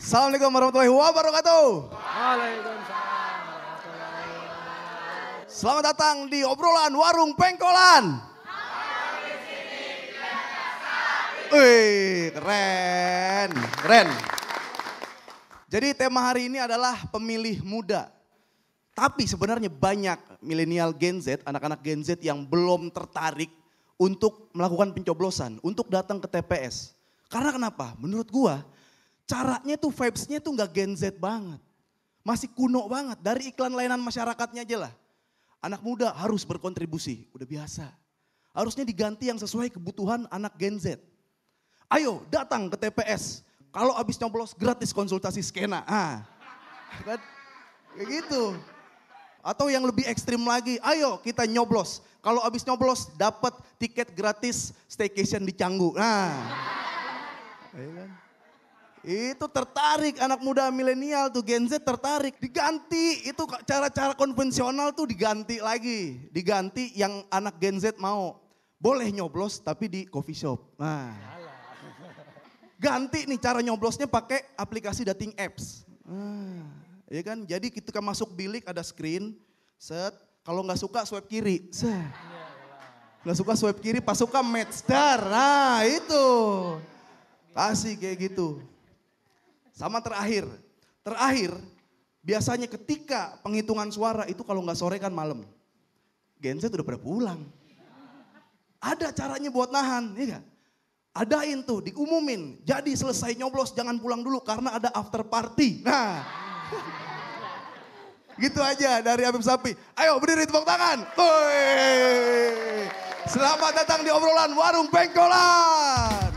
Assalamualaikum warahmatullahi wabarakatuh. Waalaikumsalam. Selamat datang di obrolan warung pengkolan. Wih, keren, keren. Jadi tema hari ini adalah pemilih muda. Tapi sebenarnya banyak milenial Gen Z, anak-anak Gen Z yang belum tertarik untuk melakukan pencoblosan, untuk datang ke TPS. Karena kenapa? Menurut gua, caranya tuh vibes-nya tuh gak Gen Z banget. Masih kuno banget, dari iklan layanan masyarakatnya aja lah. Anak muda harus berkontribusi, udah biasa. Harusnya diganti yang sesuai kebutuhan anak Gen Z. Ayo datang ke TPS, kalau habis nyoblos gratis konsultasi skena. Kan? Kayak gitu. Atau yang lebih ekstrim lagi, ayo kita nyoblos. Kalau habis nyoblos dapat tiket gratis staycation di Canggu. Iya kan? Itu tertarik anak muda milenial tuh Gen Z tertarik. Diganti itu cara-cara konvensional tuh diganti lagi. Diganti yang anak Gen Z mau. Boleh nyoblos tapi di coffee shop. Ganti nih cara nyoblosnya pakai aplikasi dating apps. Ya kan? Jadi ketika masuk bilik ada screen, set. Kalau nggak suka swipe kiri, set. Nggak suka swipe kiri, pas suka match dar. Nah itu. Kasih kayak gitu. Sama terakhir biasanya ketika penghitungan suara itu kalau nggak sore kan malam. Gen Z udah pada pulang. Ada caranya buat nahan, ya gak? Adain tuh, diumumin. Jadi selesai nyoblos jangan pulang dulu karena ada after party. Nah, gitu aja dari Habib Sapi. Ayo berdiri tepuk tangan. Selamat datang di obrolan warung pengkolan.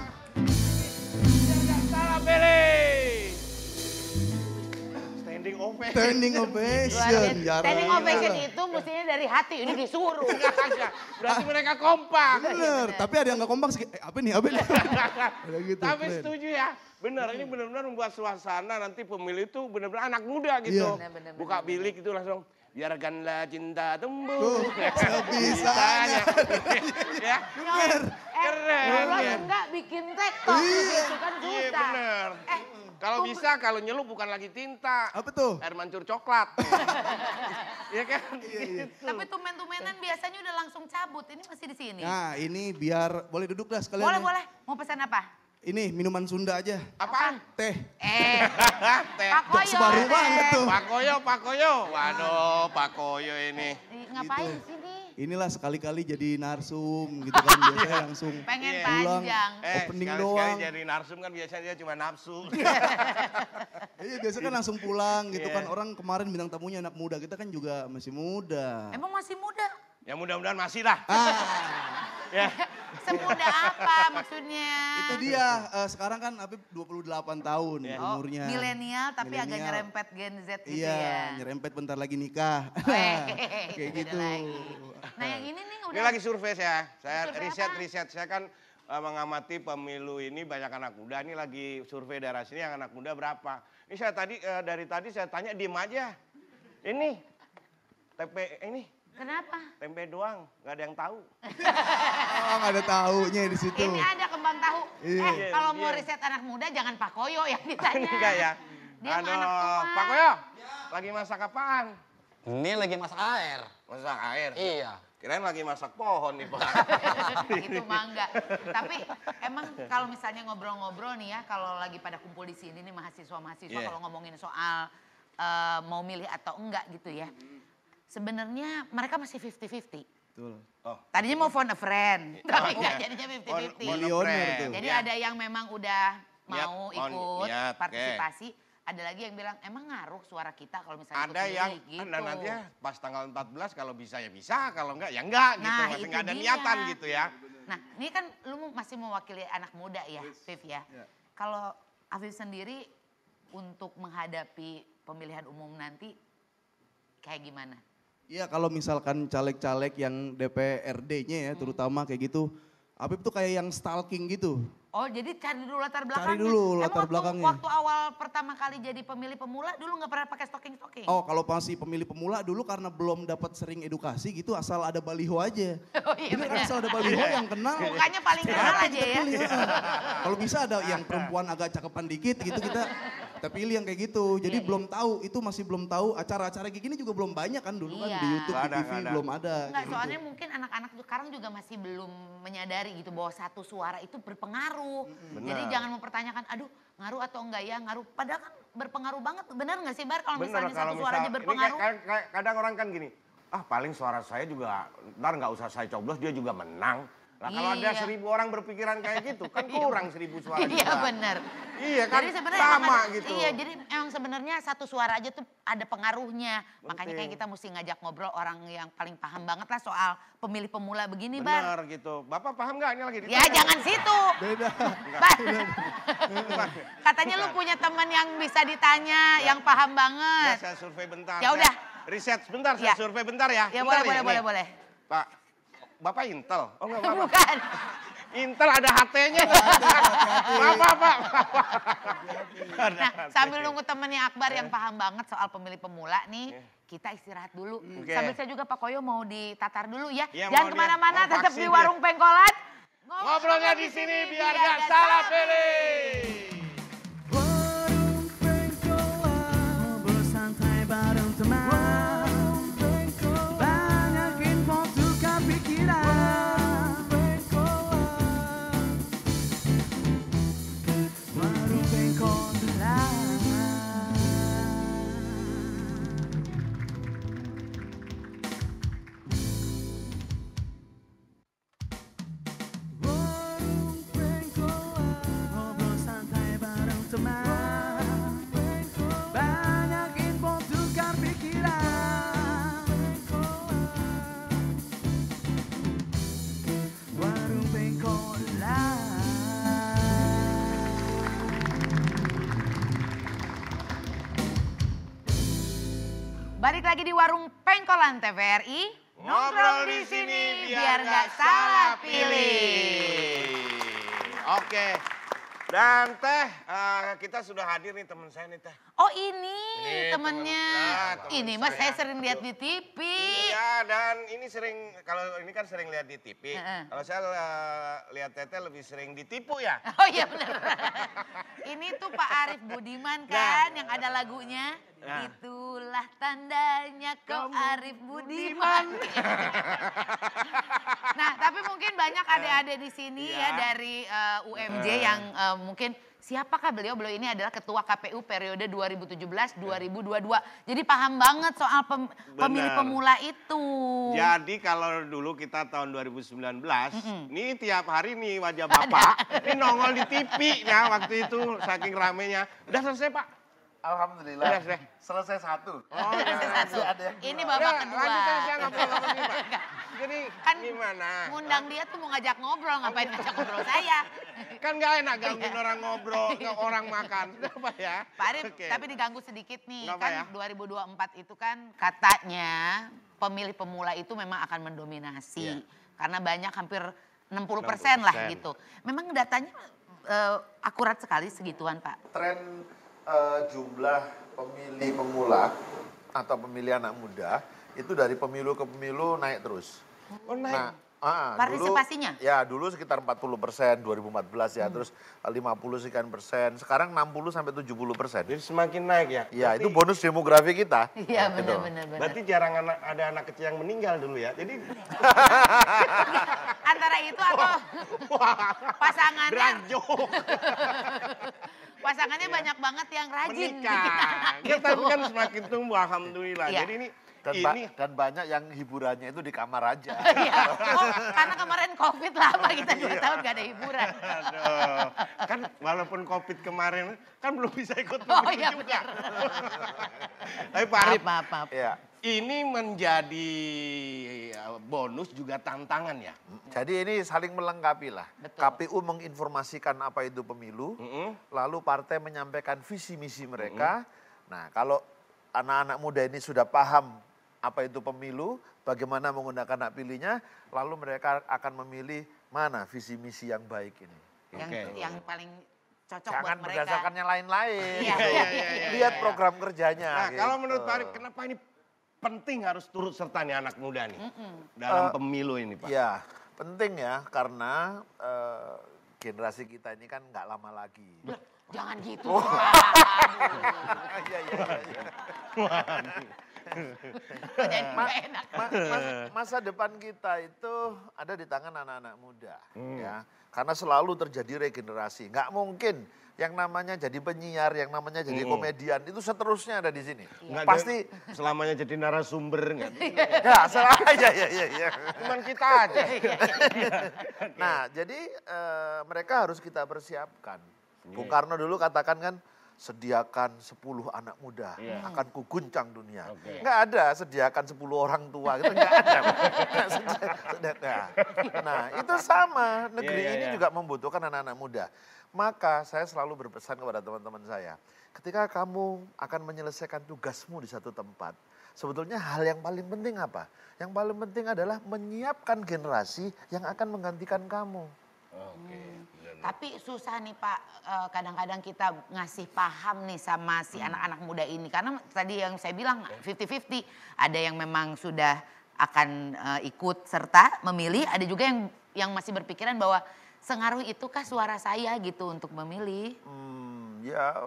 Standing ovation. Standing ovation itu mestinya dari hati, ini disuruh. Berarti mereka kompak. Bener, tapi ada yang gak kompak sih. Apa nih? Gitu, tapi keren. setuju ya. Benar, ini benar-benar membuat suasana nanti pemilih itu benar-benar anak muda gitu. Iya. Bener, Buka bilik itu langsung, biarkanlah cinta tumbuh. Sebisanya. Ya, Keren. Kalau ya. enggak bikin tektok gitu kan Iya susah. benar. Kalau bisa, kalau nyelup bukan lagi tinta. Apa tuh? Air mancur coklat. Iya kan? Iya. Gitu. Tapi tumen-tumenan biasanya udah langsung cabut, ini masih di sini. Nah ini biar, boleh duduk dah sekalian. Boleh, ya. boleh. Mau pesan apa? Ini minuman Sunda aja. Apaan? Teh. Teh. Pak Koyo. Jokes baru banget tuh. Pak Koyo, Pak Koyo. Waduh, Pak Koyo ini. Ngapain sini? Inilah sekali-kali jadi narsum gitu kan. Biasanya langsung Pengen pulang. panjang. Opening sekali-sekali doang. jadi narsum kan biasanya dia cuma nafsu. Iya biasa kan langsung pulang gitu Iya. kan. Orang kemarin bintang tamunya anak muda. Kita kan juga masih muda. Emang masih muda? Ya mudah-mudahan masih lah. Ya. Semuda apa maksudnya? Itu dia. Sekarang kan Habib 28 tahun Oh, umurnya. milenial tapi agak Milenial. nyerempet Gen Z gitu Iya, ya. nyerempet bentar lagi nikah. Kayak Beda gitu. lagi. Nah yang ini nih Ini udah. lagi survei saya. Saya Survei apa? riset. Saya kan mengamati pemilu ini banyak anak muda. Ini lagi survei daerah sini yang anak muda berapa. Ini saya tadi dari tadi saya tanya diem aja. Ini Kenapa? tempe doang, nggak ada yang tahu. Oh, gak ada taunya di situ. Ini ada kembang tahu. Iya. Kalau mau Iya. riset anak muda jangan Pak Koyo yang ditanya. Enggak ya. Dia mah anak tua. Pak Koyo, lagi masak apaan? Ini lagi masak air. Masak air. Iya. Kirain lagi masak pohon nih Pak. Itu mangga. Tapi emang kalau misalnya ngobrol-ngobrol nih ya, kalau lagi pada kumpul di sini nih mahasiswa-mahasiswa Iya. kalau ngomongin soal mau milih atau enggak gitu ya. Sebenarnya mereka masih 50-50. Betul. Oh. Tadinya mau phone a friend, tapi iya. enggak jadinya 50-50. Milioner tuh. Jadi Iya. ada yang memang udah Niat, mau mau ikut niat, oke. partisipasi. Ada lagi yang bilang emang ngaruh suara kita kalau misalnya Ada ikut yang milih, gitu. nanti ya pas tanggal 14 kalau bisa ya bisa, kalau enggak ya enggak gitu. Nah, Masih itu enggak ada dia. niatan gitu ya. Nah ini kan lu masih mewakili anak muda ya, Viv ya. Ya. Kalau Afif sendiri untuk menghadapi pemilihan umum nanti kayak gimana? Iya kalau misalkan caleg-caleg yang DPRD-nya ya terutama kayak gitu. Habib tuh kayak yang stalking gitu. Oh jadi cari dulu latar belakangnya. Cari dulu latar Emang belakangnya. waktu awal pertama kali jadi pemilih pemula dulu nggak pernah pakai stalking-stalking? Oh kalau masih pemilih pemula dulu karena belum dapat sering edukasi gitu asal ada baliho aja. Oh iya Bener kan benar. asal ada baliho yang kenal. Mukanya paling kenal aja ya. Pilih, Kalau bisa ada yang perempuan agak cakepan dikit gitu kita Kita pilih yang kayak gitu. Jadi belum tahu, itu masih belum tahu. Acara-acara kayak gini juga belum banyak kan dulu kan. Iya. Di YouTube, di Nggak TV ada. belum ada. Enggak, kayak soalnya gitu. mungkin anak-anak sekarang juga masih belum menyadari gitu bahwa satu suara itu berpengaruh. Jadi Benar. jangan mempertanyakan, aduh ngaruh atau enggak ya, ngaruh. Padahal kan berpengaruh banget. Benar nggak sih Bar kalau Bener misalnya satu suara aja ini berpengaruh? kadang orang kan gini, ah paling suara saya juga, ntar nggak usah saya coblos dia juga menang. Lah kalau ada Iya. 1000 orang berpikiran kayak gitu, kan kurang 1000 suara juga. Iya benar. Iya kan, Jadi sebenarnya sama emang ada- gitu. Iya, jadi emang sebenarnya satu suara aja tuh ada pengaruhnya. Makanya Penting. kayak kita mesti ngajak ngobrol orang yang paling paham banget lah soal pemilih pemula begini, Bar. Bener gitu. Bapak paham nggak ini lagi Ya ditanya? jangan situ. Beda. Bar. Bukan. Katanya lu punya teman yang bisa ditanya, yang paham Ya, banget. saya survei bentar. Ya udah. Saya riset sebentar, Ya. saya survei bentar ya. Ya Bentar boleh, nih, boleh, nih. boleh. Pak, Bapak Intel? Oh enggak, Bapak. Bukan. Intel ada HT-nya. Pak. Nah, sambil nunggu temennya Akbar yang paham banget soal pemilih pemula nih, kita istirahat dulu. Oke. Sambil saya juga Pak Koyo mau ditatar dulu ya. Iya, Jangan mau kemana-mana, dia- mau tetap vaksin di dia. warung pengkolan. Ngobrolnya di sini biar nggak salah pilih. Warung pengkolan, ngobrol santai bareng teman. Banyak info tukar pikiran. Warung pengkolan. Warung pengkolan, ngobrol santai bareng teman. Banyak info tukar pikiran. Warung pengkolan. Balik lagi di warung pengkolan TVRI. Ngobrol di sini biar nggak salah pilih. Oke. Dan Teh, kita sudah hadir nih teman saya nih Teh. Oh ini Ini temennya. temen- temen Ini mas saya. saya sering lihat di TV. Iya, dan ini sering, kalau ini kan sering lihat di TV. Heeh. Kalau saya lihat Teteh lebih sering ditipu ya. Oh iya benar. Ini tuh Pak Arif Budiman kan yang ada lagunya. Nah. Itulah tandanya kau Arif Budiman. Nah tapi mungkin banyak adik-adik di sini Iya. ya dari UMJ yang mungkin siapakah beliau? Beliau ini adalah ketua KPU periode 2017-2022. Jadi paham banget soal pemilih Benar. pemula itu. Jadi kalau dulu kita tahun 2019, nih tiap hari nih wajah Bapak, ini nongol di TV ya waktu itu saking ramenya. Udah selesai Pak? Alhamdulillah. Udah, Teh. Selesai satu. Oh, Satu. Masih ada yang Ini kurang. babak Udah, kedua. lanjutin saya ngobrol-ngobrol nih Pak. Jadi Kan gimana? ngundang dia tuh mau ngajak ngobrol, ngapain ngajak ngobrol saya? Kan gak enak gangguin orang ngobrol, orang makan. Apa ya? Pak Arif, Oke. tapi diganggu sedikit nih. Kenapa Kan ya? 2024 itu kan katanya pemilih pemula itu memang akan mendominasi. Iya. Karena banyak hampir 60% lah 60%. gitu. Memang datanya akurat sekali segituan Pak. Tren jumlah pemilih pemula atau pemilih anak muda itu dari pemilu ke pemilu naik terus. Oh, naik. Partisipasinya? Dulu, ya dulu sekitar 40% 2014 ya, terus 50 sekian persen, sekarang 60 sampai 70%. Jadi semakin naik ya? Ya itu bonus demografi kita. Iya Gitu. benar-benar. Berarti jarang ada anak kecil yang meninggal dulu ya. Jadi Antara itu atau pasangannya drag joke. pasangannya banyak banget yang rajin bikin anak Menikah. Ya, gitu. tapi kan semakin tumbuh alhamdulillah. Iya. Jadi ini Dan banyak yang hiburannya itu di kamar aja. Iya. Oh, karena kemarin COVID lama kita 2 tahun gak ada hiburan. aduh, kan walaupun Covid kemarin kan belum bisa ikut Oh pemilu iya juga. benar. Tapi Pak Arif, Maaf. Ya. ini menjadi bonus juga tantangan ya. Jadi ini saling melengkapi lah. Betul. KPU menginformasikan apa itu pemilu, lalu partai menyampaikan visi misi mereka. Nah kalau anak-anak muda ini sudah paham apa itu pemilu, bagaimana menggunakan hak pilihnya, lalu mereka akan memilih mana visi misi yang baik ini. Yang paling cocok Jangan buat mereka. berdasarkan yang lain. Iya, gitu. iya, Lihat program kerjanya. Nah gitu. kalau menurut Pak Arif, kenapa ini penting harus turut serta nih anak muda nih dalam pemilu ini Pak? Ya penting ya karena generasi kita ini kan nggak lama lagi. Jangan gitu. Iya, iya, iya. Jadi nggak enak. Masa depan kita itu ada di tangan anak-anak muda, ya. Karena selalu terjadi regenerasi. Nggak mungkin yang namanya jadi penyiar, yang namanya jadi komedian itu seterusnya ada di sini. Nggak Pasti. selamanya jadi narasumber nggak? Ya, ya. Cuman kita aja. Nah, jadi mereka harus kita persiapkan. Bung Karno dulu katakan kan, sediakan 10 anak muda, akan kuguncang dunia. Nggak ada sediakan 10 orang tua, gitu nggak ada. Nah, itu sama, negeri ini juga membutuhkan anak-anak muda. Maka saya selalu berpesan kepada teman-teman saya, ketika kamu akan menyelesaikan tugasmu di satu tempat, sebetulnya hal yang paling penting apa? Yang paling penting adalah menyiapkan generasi yang akan menggantikan kamu. Tapi susah nih Pak, kadang-kadang kita ngasih paham nih sama si anak-anak muda ini. Karena tadi yang saya bilang 50-50, ada yang memang sudah akan ikut serta memilih, ada juga yang masih berpikiran bahwa sengaruh itukah suara saya gitu untuk memilih? Ya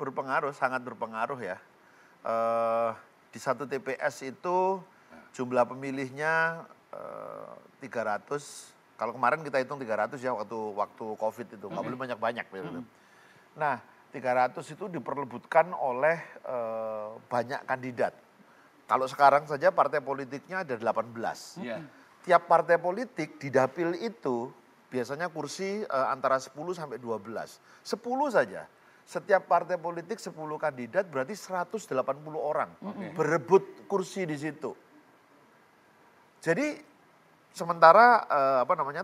berpengaruh, sangat berpengaruh ya. Di satu TPS itu jumlah pemilihnya 300. Kalau kemarin kita hitung 300 ya waktu COVID itu, nggak boleh banyak-banyak. Nah 300 itu diperebutkan oleh banyak kandidat. Kalau sekarang saja partai politiknya ada 18. Tiap partai politik di dapil itu biasanya kursi antara 10 sampai 12. 10 saja. Setiap partai politik 10 kandidat berarti 180 orang berebut kursi di situ. Jadi sementara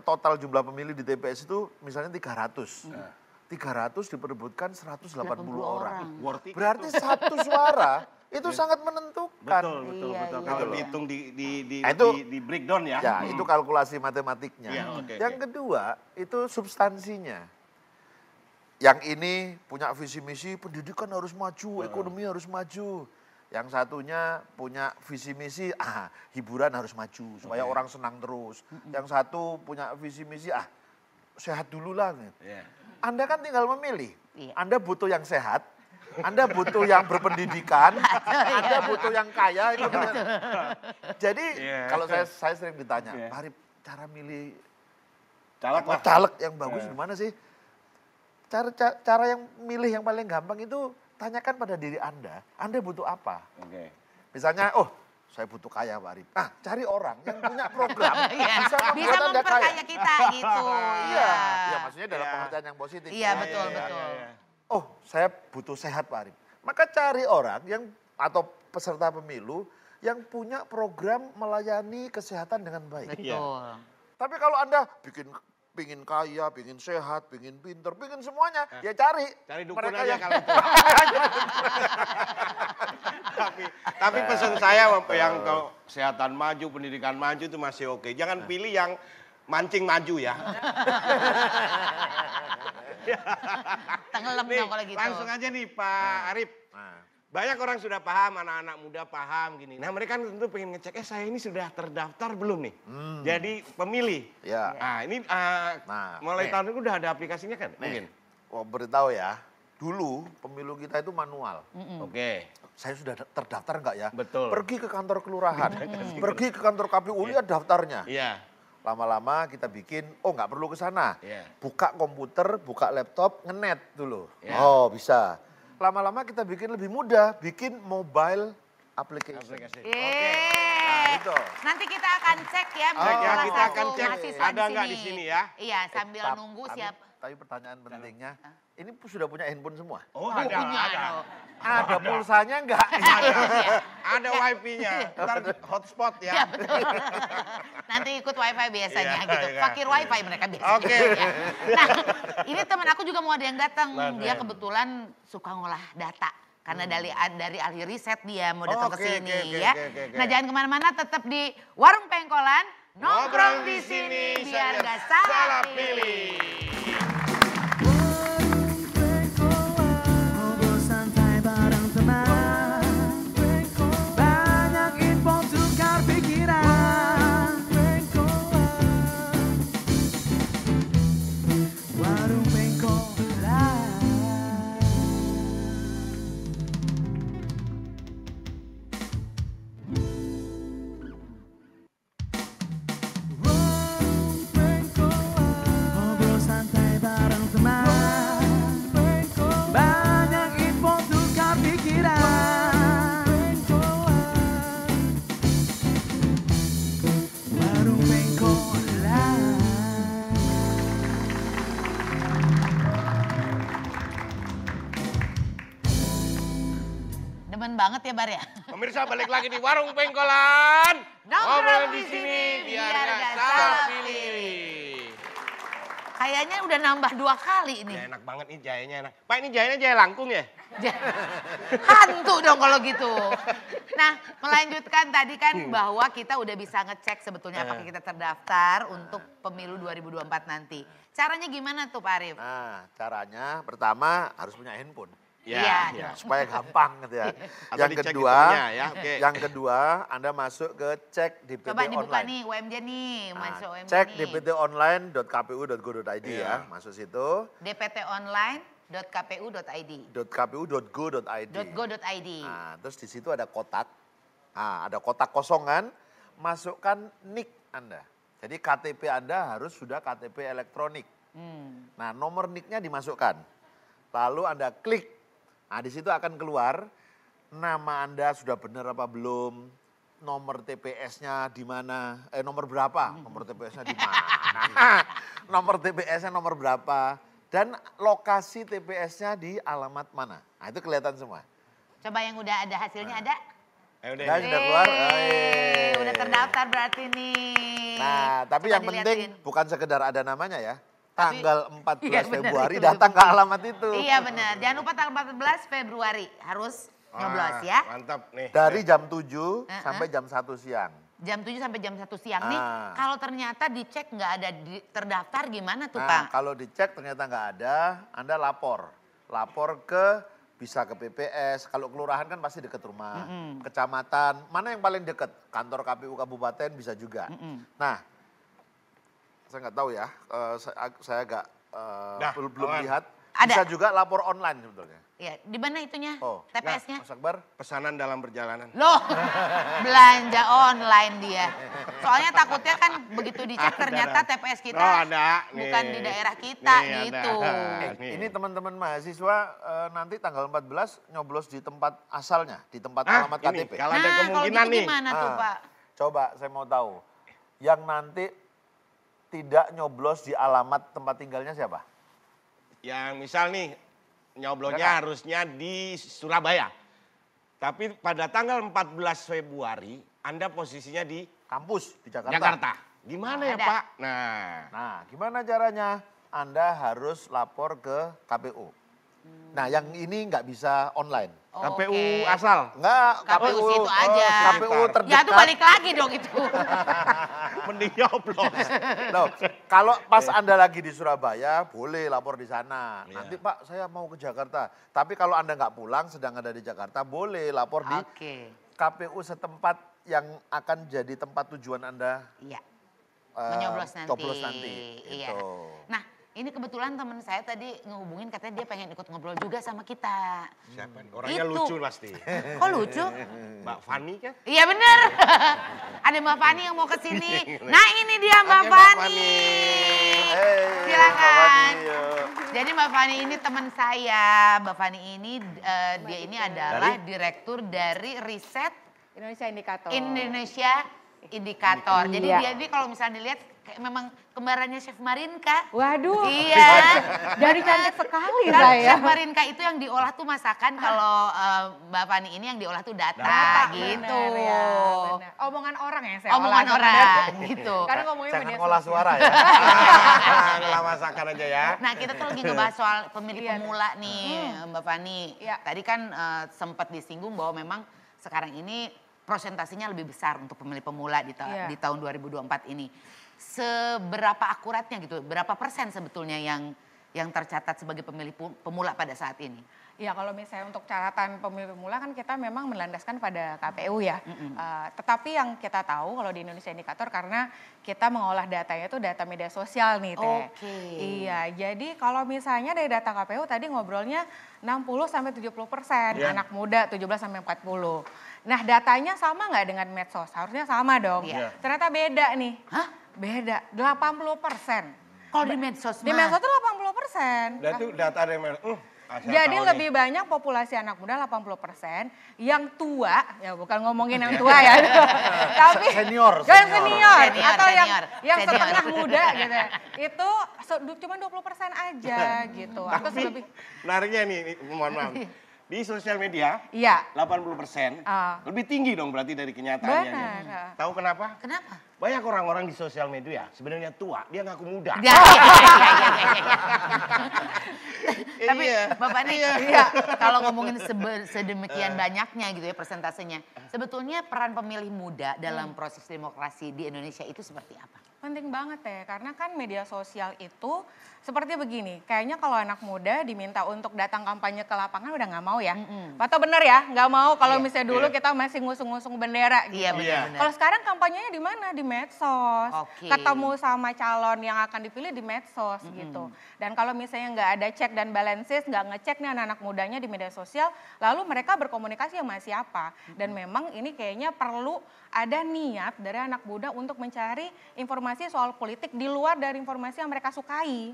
total jumlah pemilih di TPS itu misalnya 300. 300 diperebutkan 180 orang. Berarti satu suara itu sangat menentukan. Betul. Kalau dihitung di breakdown ya. Ya, itu kalkulasi matematiknya. Oke. Yang kedua, itu substansinya. Yang ini punya visi misi pendidikan harus maju, ekonomi harus maju. Yang satunya punya visi misi, hiburan harus maju supaya orang senang terus. Yang satu punya visi misi, sehat dulu lah. Anda kan tinggal memilih. Anda butuh yang sehat, Anda butuh yang berpendidikan, Anda butuh yang kaya. Jadi kalau saya sering ditanya, Pak Arif, cara milih caleg yang bagus gimana sih? Cara yang milih yang paling gampang itu tanyakan pada diri Anda butuh apa? Misalnya, saya butuh kaya Pak Arif. Cari orang yang punya program bisa membuat Anda kaya. Memperkaya kita gitu. Iya, maksudnya dalam pengertian yang positif. Iya, betul. Saya butuh sehat Pak Arif. Maka cari orang yang atau peserta pemilu yang punya program melayani kesehatan dengan baik. Betul. Tapi kalau Anda pingin kaya, pingin sehat, pingin pinter, pingin semuanya, ya cari dukun mereka aja yang kalau itu. tapi pesan saya yang kalau kesehatan maju, pendidikan maju itu masih oke. Jangan pilih yang mancing maju ya. Tenggelam Nih, dong kalau gitu. langsung aja nih Pak Arif. Banyak orang sudah paham, anak-anak muda paham gini. Nah mereka tentu pengen ngecek, saya ini sudah terdaftar belum nih? Jadi pemilih. Ya. Nah ini mulai tahun ini udah ada aplikasinya kan? Mungkin. Beritahu ya, dulu pemilu kita itu manual. Oke. Saya sudah terdaftar enggak ya? Betul. Pergi ke kantor kelurahan, pergi ke kantor KPU, lihat daftarnya. Iya. Lama-lama kita bikin, nggak perlu ke sana. Buka komputer, buka laptop, ngenet dulu. Bisa. Lama-lama kita bikin lebih mudah, bikin mobile application. Itu. Nanti kita akan cek ya. Kita akan cek ada nggak di sini ya. Iya, sambil nunggu siapa. Tapi pertanyaan pentingnya, ini sudah punya handphone semua? Ada. Ada pulsanya enggak? Ada wifi-nya, ntar hotspot ya. Nanti ikut wifi biasanya gitu. Fakir wifi mereka biasanya. Oke. Nah, ini teman aku juga mau ada yang datang. Dia kebetulan suka ngolah data. Karena dari ahli riset dia mau datang ke sini ya. Nah, jangan kemana-mana, tetap di Warung Pengkolan. Nongkrong di sini biar gak salah pilih. Ngobrol santai bareng teman, banyak info tukar pikiran. Warung Pengkolan. Demen banget ya Bar ya. Pemirsa balik lagi di Warung Pengkolan. Nongkrong Ngobrol di sini biar biar nggak nggak salah salah pilih. Kayaknya udah nambah 2 kali ini. Ya, enak banget nih jahenya enak. Pak ini jahenya jahe langkung ya? Hantu dong kalau gitu. Nah, melanjutkan tadi kan bahwa kita udah bisa ngecek sebetulnya apakah kita terdaftar untuk pemilu 2024 nanti. Caranya gimana tuh Pak Arif? Nah, caranya pertama harus punya handphone. Iya. Supaya gampang gitu ya. Atau Yang dicek kedua, itunya ya, oke. yang kedua Anda masuk ke cek DPT Coba dibuka online. nih UMJ nih, masuk Nah, UMJ cek nih. dptonline.kpu.go.id Iya. ya, masuk situ. dptonline.kpu.id. .kpu.go.id. .go.id. Nah, terus di situ ada kotak. Nah, ada kotak kosongan, masukkan NIK Anda. Jadi KTP Anda harus sudah KTP elektronik. Nah, nomor NIK-nya dimasukkan. Lalu Anda klik. Nah, di situ akan keluar nama Anda sudah benar apa belum, nomor TPS-nya di mana, nomor berapa, nomor TPS-nya di mana, nomor TPS-nya nomor berapa, dan lokasi TPS-nya di alamat mana. Nah, itu kelihatan semua. Coba yang udah ada hasilnya ada? Udah Dan ini. sudah keluar. Udah terdaftar berarti nih. Nah, tapi Coba yang penting diliatin. bukan sekedar ada namanya ya. Tanggal 14 Iya, benar, Februari itu datang lebih ke alamat itu. Iya benar, jangan lupa tanggal 14 Februari harus nyoblos ya. Mantap nih. Dari jam 7 sampai jam 1 siang. Jam 7 sampai jam 1 siang nih. Kalau ternyata dicek nggak ada terdaftar gimana tuh Nah, Pak? kalau dicek ternyata nggak ada, Anda lapor. Lapor ke, bisa ke PPS, kalau kelurahan kan pasti dekat rumah. Kecamatan, mana yang paling dekat? Kantor KPU Kabupaten bisa juga. Nah, saya nggak tahu ya, saya agak belum aman. lihat. Ada. Bisa juga lapor online sebetulnya. Ya, di mana itunya? Oh, TPS-nya? Mas Akbar? Pesanan dalam perjalanan. Loh, belanja online dia. Soalnya takutnya kan begitu dicek ternyata TPS kita Oh, ada. Nih. bukan di daerah kita Nih, ada. gitu. Nih. Ini teman-teman mahasiswa nanti tanggal 14 nyoblos di tempat asalnya, di tempat Ah, alamat ini, KTP. kalau ada Nah, kalau kemungkinan gitu nih. gimana tuh Ah, Pak? Coba saya mau tahu, yang nanti tidak nyoblos di alamat tempat tinggalnya siapa? Yang misal nih nyoblosnya Ada nggak? harusnya di Surabaya. Tapi pada tanggal 14 Februari Anda posisinya di Kampus di Jakarta. Jakarta. Gimana ya Ada. Pak? Nah, Nah, gimana caranya? Anda harus lapor ke KPU. Nah, yang ini nggak bisa online. KPU Oke. asal. Nggak, KPU situ aja. KPU terdekat. Ya itu balik lagi dong itu. Mending nyoblos. Loh, kalau pas Anda lagi di Surabaya, boleh lapor di sana. Nanti Pak, saya mau ke Jakarta. Tapi kalau Anda nggak pulang, sedang ada di Jakarta, boleh lapor di Oke. KPU setempat yang akan jadi tempat tujuan Anda Iya. eh, Menyoblos nanti. coblos nanti. Iya. Gitu. Nah, ini kebetulan teman saya tadi ngehubungin katanya dia pengen ikut ngobrol juga sama kita. Siapa? nih? Orangnya Itu. lucu pasti. Kok lucu? Mbak Fani kan? Iya bener. Ada Mbak Fani yang mau ke sini. Nah, ini dia Mbak Oke, Mbak Fani. Fani. Hey, Silakan. Mbak Fani, yuk. Jadi Mbak Fani ini teman saya. Mbak Fani ini dia ini adalah direktur dari riset Indonesia Indikator. Indonesia Indikator. Jadi Iya. dia ini kalau misalnya dilihat kayak memang kembarannya Chef Marinka. Waduh. Iya. Dari cantik sekali Kan saya. Chef Marinka itu yang diolah tuh masakan, kalau Mbak Fani ini yang diolah tuh data gitu. Benar, ya, benar. Omongan orang ya saya Omongan olah orang sebenarnya. gitu. Karena ngomongnya Jangan media ngolah sosial. suara ya. Ngelah masakan aja ya. Nah, kita tuh lagi ngebahas soal pemilih Iya, pemula nih, Mbak Fani. Iya. Tadi kan sempat disinggung bahwa memang sekarang ini prosentasinya lebih besar untuk pemilih pemula Iya. di tahun 2024 ini. Seberapa akuratnya gitu? Berapa persen sebetulnya yang tercatat sebagai pemilih pemula pada saat ini? Ya kalau misalnya untuk catatan pemilih pemula kan kita memang melandaskan pada KPU ya. Tetapi yang kita tahu kalau di Indonesia Indikator karena kita mengolah datanya itu data media sosial nih Teh. Oke. Iya, jadi kalau misalnya dari data KPU tadi ngobrolnya 60-70% Iya. anak muda 17-40. Nah datanya sama nggak dengan medsos? Harusnya sama dong. Iya. Ternyata beda nih. Hah? Beda, 80%. Kalau di medsos Di mah? medsos itu 80%. Dan itu data dari Jadi lebih banyak populasi anak muda 80%, yang tua, ya bukan ngomongin yang tua ya, tapi Senior, yang senior. senior, Senior, atau senior, yang senior. setengah muda gitu, itu cuma 20% aja gitu, atau Tapi lebih. menariknya nih, mohon maaf. di sosial media Iya. 80% Ah. lebih tinggi dong berarti dari kenyataannya. Benar. Tahu kenapa? Kenapa? Banyak orang-orang di sosial media sebenarnya tua, dia ngaku muda. Ya, Tapi Bapak nih, kalau ngomongin sedemikian banyaknya gitu ya persentasenya, sebetulnya peran pemilih muda dalam proses demokrasi di Indonesia itu seperti apa? Penting banget ya, karena kan media sosial itu seperti begini, kayaknya kalau anak muda diminta untuk datang kampanye ke lapangan udah nggak mau ya. Atau bener ya, nggak mau kalau misalnya dulu kita masih ngusung-ngusung bendera gitu. Iya benar-benar. Kalau sekarang kampanyenya di mana? Di medsos. Oke. Ketemu sama calon yang akan dipilih di medsos gitu. Dan kalau misalnya nggak ada check dan balances, nggak ngecek nih anak-anak mudanya di media sosial, lalu mereka berkomunikasi sama siapa. Dan memang ini kayaknya perlu ada niat dari anak muda untuk mencari informasi soal politik di luar dari informasi yang mereka sukai.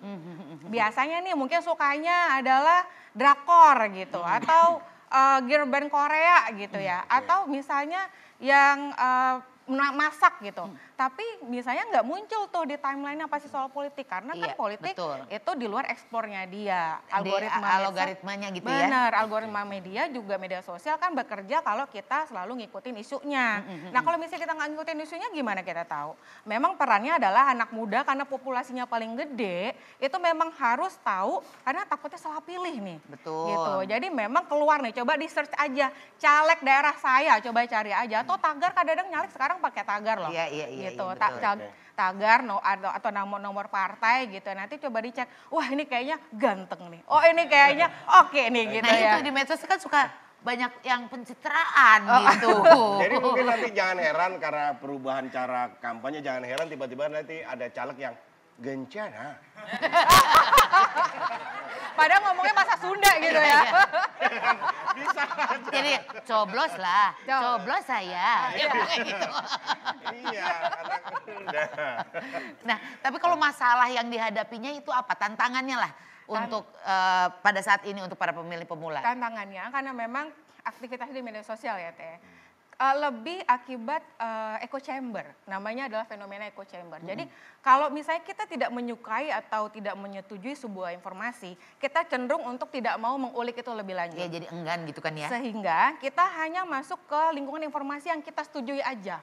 Biasanya nih mungkin sukanya adalah drakor gitu, atau girl band Korea gitu ya, atau misalnya yang masak gitu. Tapi misalnya nggak muncul tuh di timeline-nya pasti soal politik, karena kan Iya, politik betul. itu di luar eksplornya dia. Algoritmanya gitu ya. Benar, algoritma media juga media sosial kan bekerja kalau kita selalu ngikutin isunya. Nah kalau misalnya kita nggak ngikutin isunya gimana kita tahu? Memang perannya adalah anak muda karena populasinya paling gede, itu memang harus tahu karena takutnya salah pilih nih. Betul. Gitu. Jadi memang keluar nih, coba di search aja caleg daerah saya, coba cari aja. Atau tagar kadang-kadang nyalek sekarang pakai tagar loh. Iya, Gitu. betul. Tagar atau nomor partai gitu. Nanti coba dicek, wah ini kayaknya ganteng nih. Oh ini kayaknya oke nih gitu Nah ya. itu di medsos kan suka banyak yang pencitraan gitu. Jadi mungkin nanti jangan heran karena perubahan cara kampanye, jangan heran tiba-tiba nanti ada caleg yang gencana. Padahal ngomongnya bahasa Sunda gitu ya. Bisa aja. Jadi coblos lah, coblos saya. Iya. Kayak gitu. Iya, anak muda. Nah, tapi kalau masalah yang dihadapinya itu apa? Tantangannya lah untuk pada saat ini untuk para pemilih pemula. Tantangannya karena memang aktivitas di media sosial ya Teh. Lebih akibat echo chamber, namanya adalah fenomena echo chamber. Jadi kalau misalnya kita tidak menyukai atau tidak menyetujui sebuah informasi, kita cenderung untuk tidak mau mengulik itu lebih lanjut. Ya jadi enggan gitu kan ya. Sehingga kita hanya masuk ke lingkungan informasi yang kita setujui aja.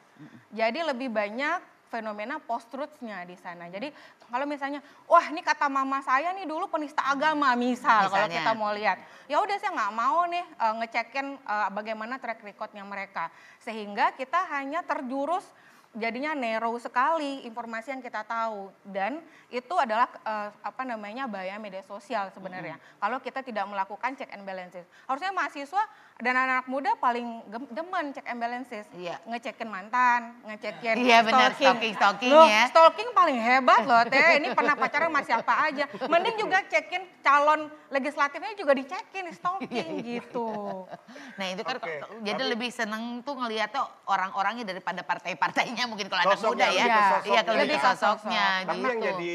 Jadi lebih banyak fenomena post-truths-nya di sana. Jadi kalau misalnya, wah ini kata mama saya nih dulu penista agama misal kalau Misalnya. kita mau lihat. Ya udah saya nggak mau nih ngecekin bagaimana track record-nya mereka. Sehingga kita hanya terjurus jadinya narrow sekali informasi yang kita tahu, dan itu adalah bahaya media sosial sebenarnya. Kalau kita tidak melakukan check and balances. Harusnya mahasiswa dan anak muda paling demen check and balances. Iya. Ngecekin mantan, ngecekin Iya benar, stalking. stalking Loh, ya. stalking paling hebat loh Teh. Ini pernah pacaran sama siapa aja. Mending juga cekin calon legislatifnya juga dicekin stalking gitu. Nah itu kan Oke, jadi tapi- lebih seneng tuh ngeliat tuh orang-orangnya daripada partai-partainya mungkin kalau anak Sosoknya, muda ya. lebih ke sosoknya. Iya kalau lebih Lebih ke sosoknya Tapi gitu. yang jadi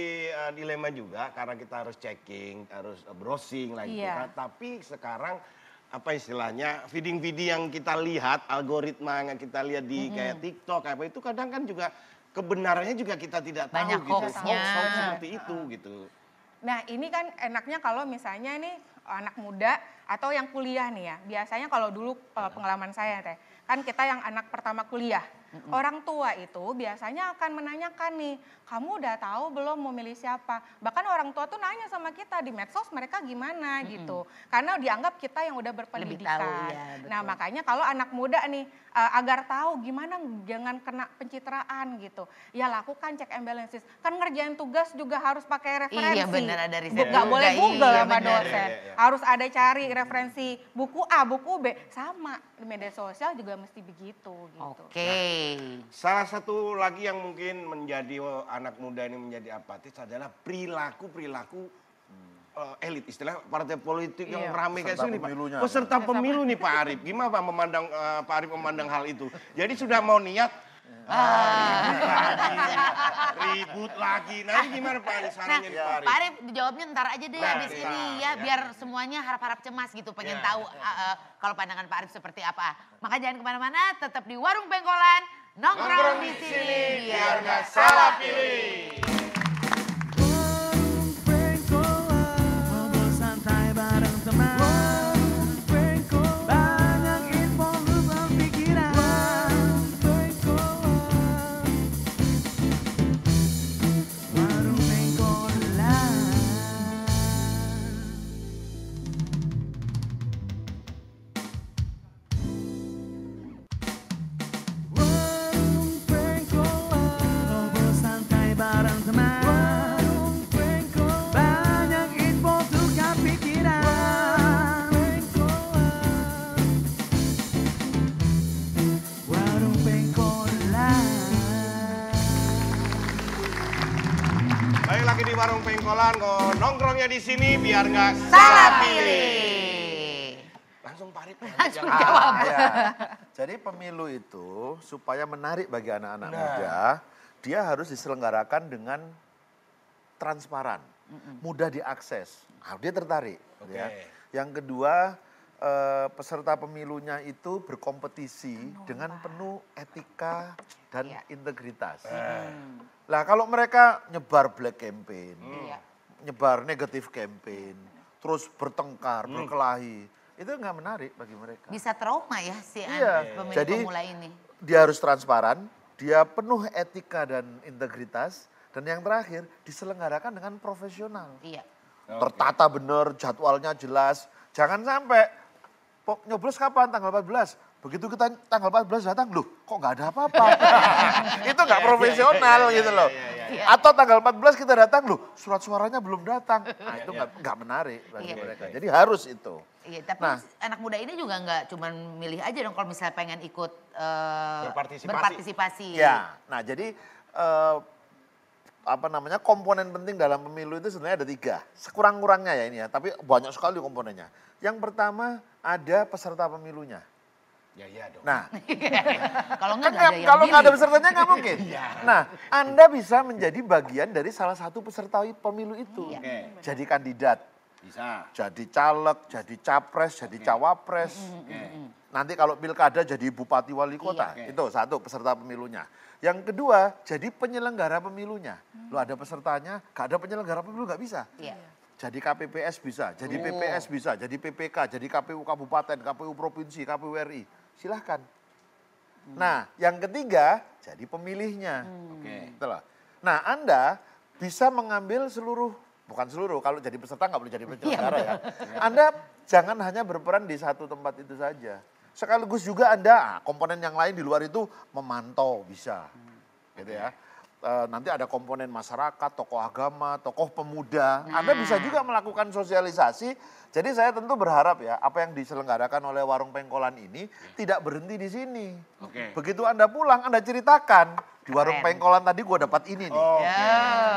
dilema juga karena kita harus checking, harus browsing lagi. Iya. Tapi sekarang apa istilahnya feeding-feeding yang kita lihat, algoritma yang kita lihat di kayak TikTok apa itu kadang kan juga kebenarannya juga kita tidak tahu Banyak gitu. hoax-nya. Hoax seperti itu gitu. Nah ini kan enaknya kalau misalnya nih anak muda atau yang kuliah nih ya. Biasanya kalau dulu pengalaman saya Teh, kan kita yang anak pertama kuliah. Orang tua itu biasanya akan menanyakan nih, kamu udah tahu belum mau milih siapa? Bahkan orang tua tuh nanya sama kita di medsos mereka gimana gitu. Karena dianggap kita yang udah berpendidikan. tahu, ya, betul. Nah makanya kalau anak muda nih agar tahu gimana jangan kena pencitraan gitu. Ya lakukan check and balances. Kan ngerjain tugas juga harus pakai referensi. Iya benar ada riset Nggak juga, boleh Google iya, sama benar. dosen. Iya. Harus ada cari referensi buku A, buku B. Sama di media sosial juga mesti begitu gitu. Oke. Salah satu lagi yang mungkin menjadi anak muda ini menjadi apatis adalah perilaku elit, istilah partai politik yang ramai kayak Peserta sini Pak. pemilunya. Peserta pemilu nih Pak Arief. Gimana Pak memandang Pak Arief memandang hal itu? Jadi sudah mau niat ribut lagi. Nah ini gimana Pak Arief Nah, sarannya nih Pak Arief? Pak Arief dijawabnya ntar aja deh Nah, habis ntar, ini ya, ya. biar semuanya harap-harap cemas gitu, pengen Ya. tahu kalau pandangan Pak Arief seperti apa. Maka jangan kemana-mana, tetap di Warung Pengkolan, nongkrong di sini biar nggak salah pilih. Warung Pengkolan, ngobrol santai bareng teman. Warung Pengkolan. warung pengkolan kok nongkrongnya di sini biar nggak Salah pilih. Langsung Parit. Langsung jawab. Ya. Jadi pemilu itu supaya menarik bagi anak-anak muda, dia harus diselenggarakan dengan transparan, mudah diakses. Nah, dia tertarik. Ya. Yang kedua, peserta pemilunya itu berkompetisi dengan penuh etika dan integritas. Lah kalau mereka nyebar black campaign, nyebar negatif campaign, terus bertengkar, berkelahi, itu nggak menarik bagi mereka. Bisa trauma ya si pemilih Jadi pemula ini. dia harus transparan, dia penuh etika dan integritas, dan yang terakhir diselenggarakan dengan profesional. Iya. Tertata benar, jadwalnya jelas. Jangan sampai nyoblos kapan? Tanggal 14. Begitu kita tanggal 14 datang, loh kok nggak ada apa-apa. Itu nggak profesional gitu loh. Atau tanggal 14 kita datang, loh surat suaranya belum datang. Nah itu nggak menarik bagi mereka. Jadi harus itu. Iya, tapi anak muda ini juga nggak cuma milih aja dong kalau misalnya pengen ikut berpartisipasi. Ya, nah jadi komponen penting dalam pemilu itu sebenarnya ada 3. Sekurang-kurangnya ya ini ya, tapi banyak sekali komponennya. Yang pertama ada peserta pemilunya. Ya dong. Nah, Kalau nggak kan kalau nggak ada pesertanya nggak mungkin. Nah, Anda bisa menjadi bagian dari salah satu peserta pemilu itu. Jadi kandidat. Bisa. Jadi caleg, jadi capres, jadi cawapres. Nanti kalau pilkada jadi bupati wali kota. Itu satu peserta pemilunya. Yang kedua, jadi penyelenggara pemilunya. Lo ada pesertanya, gak ada penyelenggara pemilu gak bisa. Jadi KPPS bisa, jadi PPS bisa, jadi PPK, jadi KPU Kabupaten, KPU Provinsi, KPU RI. Silahkan. Nah, yang ketiga, jadi pemilihnya. Itulah. Nah, Anda bisa mengambil bukan seluruh, kalau jadi peserta nggak boleh jadi penyelenggara ya. Anda jangan hanya berperan di satu tempat itu saja. Sekaligus juga Anda, komponen yang lain di luar itu memantau bisa. Gitu ya. Nanti ada komponen masyarakat, tokoh agama, tokoh pemuda. Anda bisa juga melakukan sosialisasi. Jadi saya tentu berharap ya, apa yang diselenggarakan oleh warung pengkolan ini tidak berhenti di sini. Begitu Anda pulang, Anda ceritakan. Di warung pengkolan tadi gue dapat ini nih.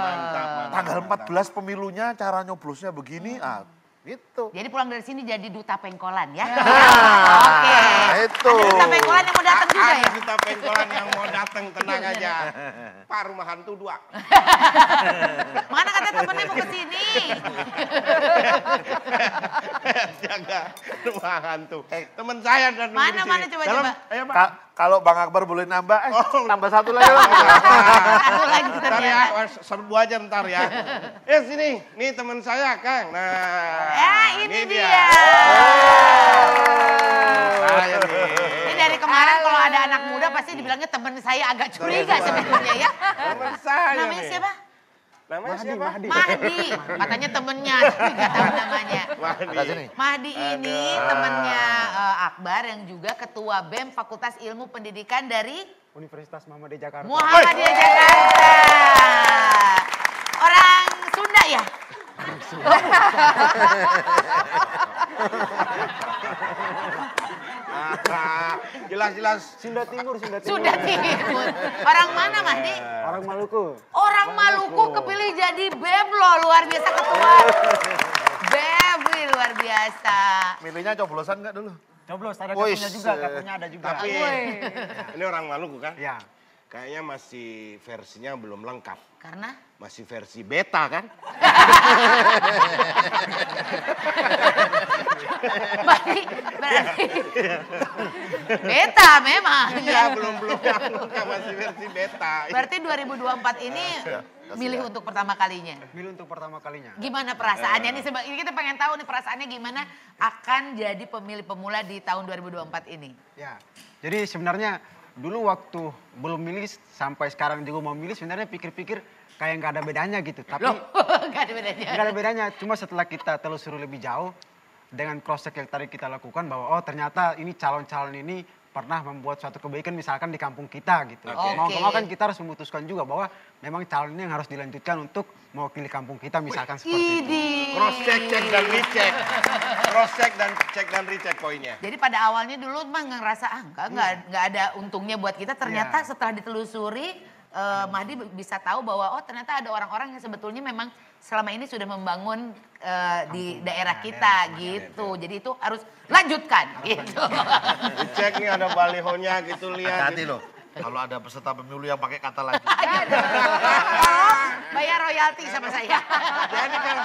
Mantap. Tanggal 14 pemilunya, cara nyoblosnya begini. Gitu. Jadi pulang dari sini jadi duta pengkolan ya. Oke. Itu. Ada duta pengkolan yang mau datang juga ya. Ada duta pengkolan yang mau datang, tenang aja. Pak rumah hantu 2. Mana kata temennya mau ke sini? Jaga rumah hantu. Temen saya dan Mana coba. Ayo Pak. Kalau Bang Akbar boleh nambah, tambah satu lagi. Satu lagi Ntar ya, ternyata. serbu aja ntar ya. Sini, nih temen saya Kang. Nah, ini dia. Saya nih. Ini dari kemarin kalau ada anak muda pasti dibilangnya temen saya agak curiga sebetulnya ya. Temen saya Namanya nih. siapa? Namanya siapa? Mahdi. Katanya temennya, tapi nggak tahu namanya. Mahdi ini temennya Akbar yang juga ketua BEM Fakultas Ilmu Pendidikan dari Universitas Muhammadiyah Jakarta. Muhammadiyah Jakarta. Orang Sunda ya? Jelas-jelas. Sunda Timur. Sunda Timur. Orang mana Mahdi? Orang Maluku. Orang Maluku kepilih jadi BEM loh, luar biasa ketua. BEM wih, luar biasa. Milihnya coblosan nggak dulu? Coblos, ada kartunya juga, kartunya ada juga. Tapi ini orang Maluku kan? Ya. Kayaknya masih versinya belum lengkap. Karena? Masih versi beta kan? berarti beta memang. Iya, belum lengkap, masih versi beta. Berarti 2024 ini milih untuk pertama kalinya. Milih untuk pertama kalinya. Gimana perasaannya nih? Ini kita pengen tahu nih perasaannya gimana akan jadi pemilih pemula di tahun 2024 ini. Ya. Jadi sebenarnya dulu waktu belum milih sampai sekarang juga mau milih sebenarnya pikir-pikir kayak nggak ada bedanya gitu. Tapi nggak ada bedanya. Nggak ada bedanya. Cuma setelah kita telusuri lebih jauh dengan cross check yang tadi kita lakukan bahwa ternyata ini calon-calon ini pernah membuat suatu kebaikan misalkan di kampung kita gitu. Mau nggak mau kan kita harus memutuskan juga bahwa memang calon ini yang harus dilanjutkan untuk mewakili kampung kita misalkan seperti itu. Cross check dan recheck. Cross check dan recheck poinnya. Jadi pada awalnya dulu mah ngerasa nggak ada untungnya buat kita. Ternyata setelah ditelusuri Mahdi bisa tahu bahwa oh ternyata ada orang-orang yang sebetulnya memang selama ini sudah membangun di daerah kita gitu. Jadi itu harus lanjutkan gitu. Cek nih ada balihonya gitu lihat. Hati-hati loh. Kalau ada peserta pemilu yang pakai kata lanjut. Bayar royalti sama saya. Jadi kan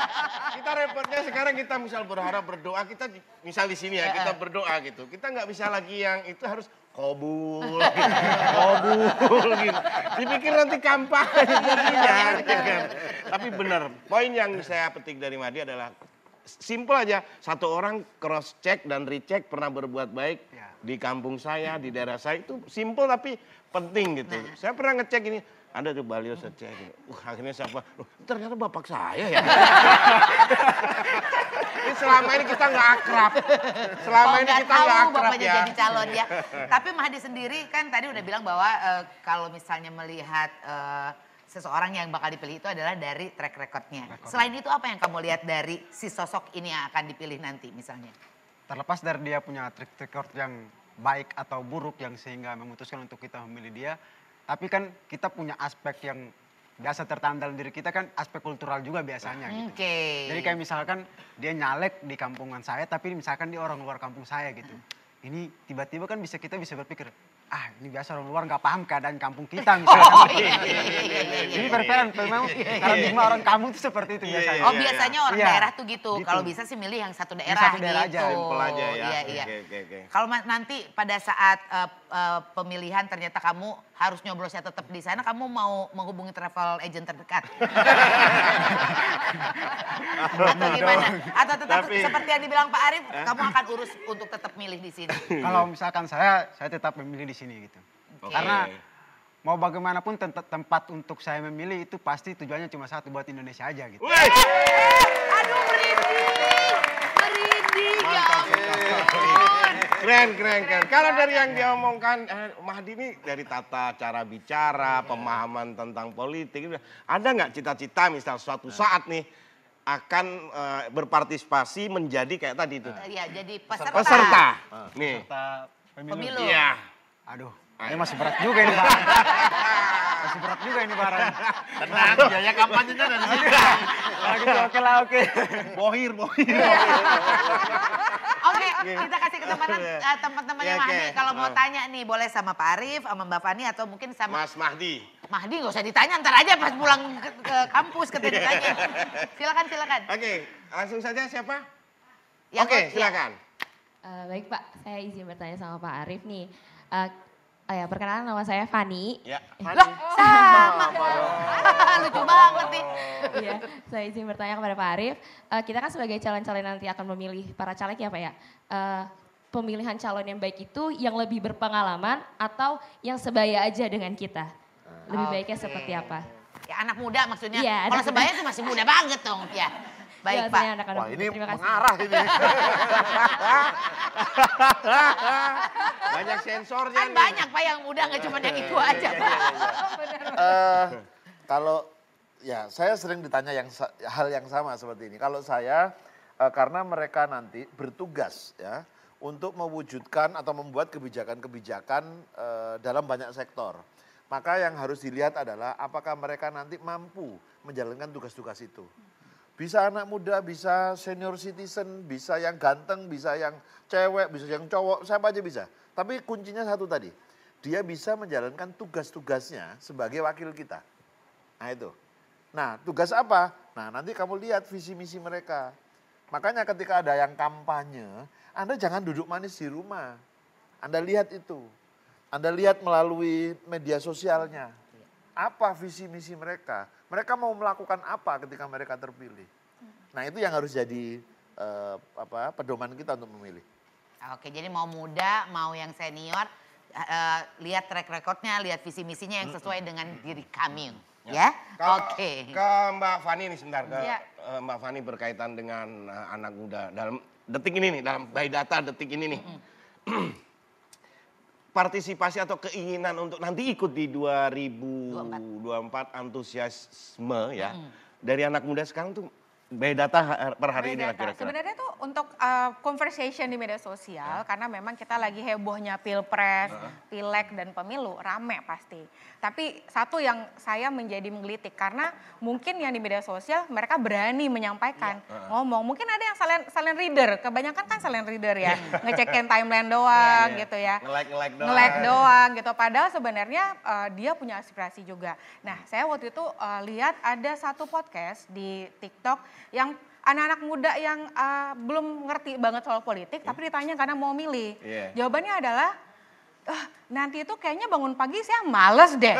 kita repotnya sekarang kita misal berharap berdoa, kita misal di sini ya kita berdoa gitu. Kita nggak bisa lagi yang itu harus kobul gitu. Dipikir nanti kampanye jadinya. Kan. Tapi benar, poin yang saya petik dari Mahdi adalah simple aja. Satu orang cross check dan recheck pernah berbuat baik di kampung saya, di daerah saya itu simple tapi penting gitu. Saya pernah ngecek ini. Ada tuh baliho saya cek. Akhirnya siapa? Ternyata bapak saya ya. Ini selama ini kita nggak akrab. Selama ini kita nggak akrab bapaknya ya. jadi calon ya. Tapi Mahdi sendiri kan tadi udah bilang bahwa kalau misalnya melihat seseorang yang bakal dipilih itu adalah dari track recordnya. Selain itu apa yang kamu lihat dari si sosok ini yang akan dipilih nanti misalnya? Terlepas dari dia punya track record yang baik atau buruk yang sehingga memutuskan untuk kita memilih dia, tapi kan kita punya aspek yang biasa tertandal diri kita kan aspek kultural juga biasanya gitu. Jadi kayak misalkan dia nyalek di kampungan saya tapi misalkan dia orang luar kampung saya gitu. Ini tiba-tiba kan kita bisa berpikir, ini biasa orang luar nggak paham keadaan kampung kita misalkan. Ini perperan, memang paradigma orang kampung itu seperti itu biasanya. Oh biasanya orang daerah tuh gitu. Kalau bisa sih milih yang satu daerah satu daerah gitu. aja. Simple aja ya. Iya. Oke. Kalau nanti pada saat pemilihan ternyata kamu harus nyoblosnya tetap di sana, kamu mau menghubungi travel agent terdekat? Atau gimana? Atau tetap seperti yang dibilang Pak Arief, kamu akan urus untuk tetap milih di sini? Kalau misalkan saya tetap memilih di sini gitu. Karena mau bagaimanapun tempat untuk saya memilih itu pasti tujuannya cuma satu, buat Indonesia aja gitu. Aduh merinding ya ampun. Keren. Kalau dari yang dia omongkan Mahdi ini dari tata cara bicara, pemahaman tentang politik, ada nggak cita-cita misal suatu saat nih akan berpartisipasi menjadi kayak tadi itu? Iya, jadi peserta. Nih. Peserta Pemilu. Iya. Aduh, ini masih berat juga ini barang. Masih berat juga ini barang. Tenang, biaya kampanyenya dari sini. Oke lah. Bohir. Oke, kita kasih kesempatan teman-temannya Oke. Mahdi. Kalau mau tanya nih, boleh sama Pak Arief, sama Mbak Fani, atau mungkin sama Mas Mahdi. Mahdi nggak usah ditanya, ntar aja pas pulang ke kampus kita ditanya. Silakan. Oke, langsung saja siapa? Yang Oke, ya. silakan. Baik Pak, saya izin bertanya sama Pak Arief nih. Perkenalan nama saya Fani. Ya. Loh, sama. Lucu banget nih. Iya, saya izin bertanya kepada Pak Arief. Kita kan sebagai calon-calon nanti akan memilih para caleg ya Pak ya. Pemilihan calon yang baik itu yang lebih berpengalaman atau yang sebaya aja dengan kita? Lebih baiknya seperti apa? Ya anak muda maksudnya. Iya, Kalau anak sebaya tuh masih muda banget dong. Ya. Baik Ya, Pak. saya anak-anak Wah muda. ini Terima kasih. mengarah ini. Banyak sensornya Kan nih. banyak Pak yang muda, nggak cuma yang itu aja Pak. Kalau ya saya sering ditanya hal yang sama seperti ini. Kalau saya karena mereka nanti bertugas ya untuk mewujudkan atau membuat kebijakan-kebijakan dalam banyak sektor. Maka yang harus dilihat adalah apakah mereka nanti mampu menjalankan tugas-tugas itu. Bisa anak muda, bisa senior citizen, bisa yang ganteng, bisa yang cewek, bisa yang cowok, siapa aja bisa. Tapi kuncinya satu tadi, dia bisa menjalankan tugas-tugasnya sebagai wakil kita. Nah itu. Nah tugas apa? Nah nanti kamu lihat visi misi mereka. Makanya ketika ada yang kampanye, Anda jangan duduk manis di rumah. Anda lihat itu. Anda lihat melalui media sosialnya. Apa visi misi mereka? Mereka mau melakukan apa ketika mereka terpilih? Nah itu yang harus jadi pedoman kita untuk memilih. Oke, jadi mau muda, mau yang senior, lihat track recordnya, lihat visi misinya yang sesuai dengan diri kami. Ya, oke. Ke Mbak Fani nih sebentar. Ya. Mbak Fani berkaitan dengan anak muda. Dalam detik ini nih, dalam by data detik ini nih. Partisipasi atau keinginan untuk nanti ikut di 2024 antusiasme ya. Dari anak muda sekarang tuh by data per hari ini lah Data. kira-kira. Sebenarnya tuh untuk conversation di media sosial, karena memang kita lagi hebohnya pilpres, pileg dan pemilu, rame pasti. Tapi satu yang saya menjadi menggelitik, karena mungkin yang di media sosial mereka berani menyampaikan, ngomong. Mungkin ada yang silent reader, kebanyakan kan silent reader ya, ngecekin timeline doang gitu ya. Nge-like doang. Nge-like doang gitu, padahal sebenarnya dia punya aspirasi juga. Nah, saya waktu itu lihat ada satu podcast di TikTok yang anak-anak muda yang belum ngerti banget soal politik, tapi ditanya karena mau milih. Jawabannya adalah, nanti itu kayaknya bangun pagi saya males deh.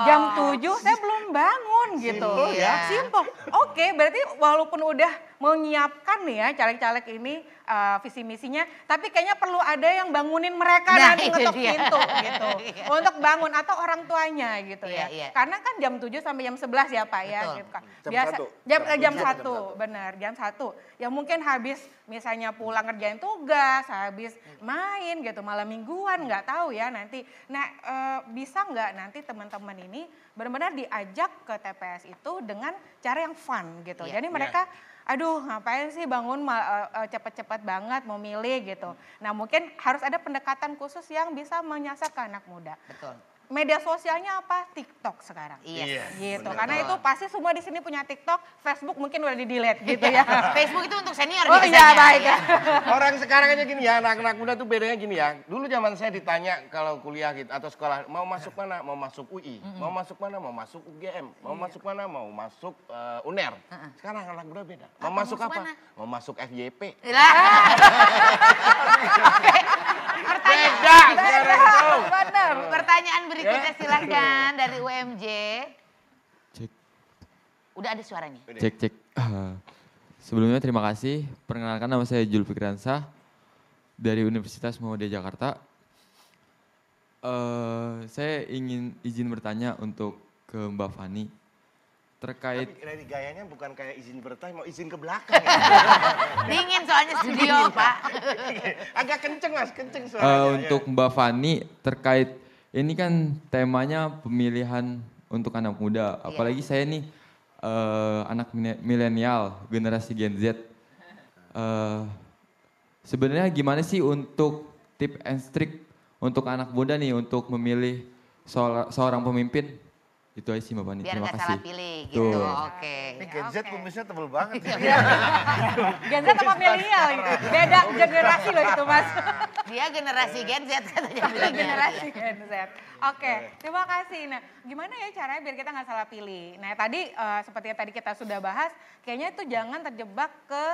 Jam 7 saya belum bangun gitu. Simple ya. Simple. Oke, berarti walaupun udah menyiapkan nih ya caleg-caleg ini visi misinya, tapi kayaknya perlu ada yang bangunin mereka nanti ngetok pintu gitu. Untuk bangun atau orang tuanya gitu ya. Karena kan jam 7 sampai jam 11 ya Pak ya. Gitu kan. Jam 1, benar, jam 1. Ya mungkin habis misalnya pulang ngerjain tugas, habis main gitu, malam mingguan nggak tahu ya nanti. Nah bisa nggak nanti teman-teman ini benar-benar diajak ke TPS itu dengan cara yang fun gitu. Jadi mereka aduh ngapain sih bangun cepet-cepet banget mau milih gitu. Nah mungkin harus ada pendekatan khusus yang bisa menyasar ke anak muda. Betul. Media sosialnya apa? TikTok sekarang. Iya. Gitu. Karena itu pasti semua di sini punya TikTok, Facebook mungkin udah di-delete gitu ya. Facebook itu untuk senior Oh biasanya. iya baik. Orang sekarang aja gini ya, anak-anak muda tuh bedanya gini ya. Dulu zaman saya ditanya kalau kuliah gitu atau sekolah, mau masuk mana? Mau masuk UI. Mau masuk mana? Mau masuk UGM. Mau masuk mana? Mau masuk UNER. Sekarang anak muda beda. Mau masuk apa? mana? Mau masuk FYP. Beda sekarang itu. Benar. Pertanyaan berikutnya silahkan dari UMJ. Cek. Udah ada suaranya. Cek. Sebelumnya terima kasih. Perkenalkan nama saya Julfikransa dari Universitas Muhammadiyah Jakarta. Saya ingin izin bertanya untuk ke Mbak Fani terkait. Tapi dari gayanya bukan kayak izin bertanya, mau izin ke belakang. Dingin soalnya studio Pak. Agak kenceng Mas, kenceng suaranya. Untuk Mbak Fani terkait ini kan temanya pemilihan untuk anak muda. Apalagi saya nih anak milenial, generasi Gen Z. Sebenarnya gimana sih untuk tip and trick untuk anak muda nih untuk memilih seorang pemimpin? Itu aja sih Mbak Fani, Biar terima nggak kasih. salah pilih gitu. Oke. Ini Gen Z kumisnya tebel banget. Gen Z apa milenial gitu. Beda generasi loh itu Mas. Dia generasi Gen Z katanya bilangnya. Generasi Gen Z. Oke, terima kasih. Nah, gimana ya caranya biar kita nggak salah pilih? Nah, tadi seperti yang tadi kita sudah bahas, kayaknya itu jangan terjebak ke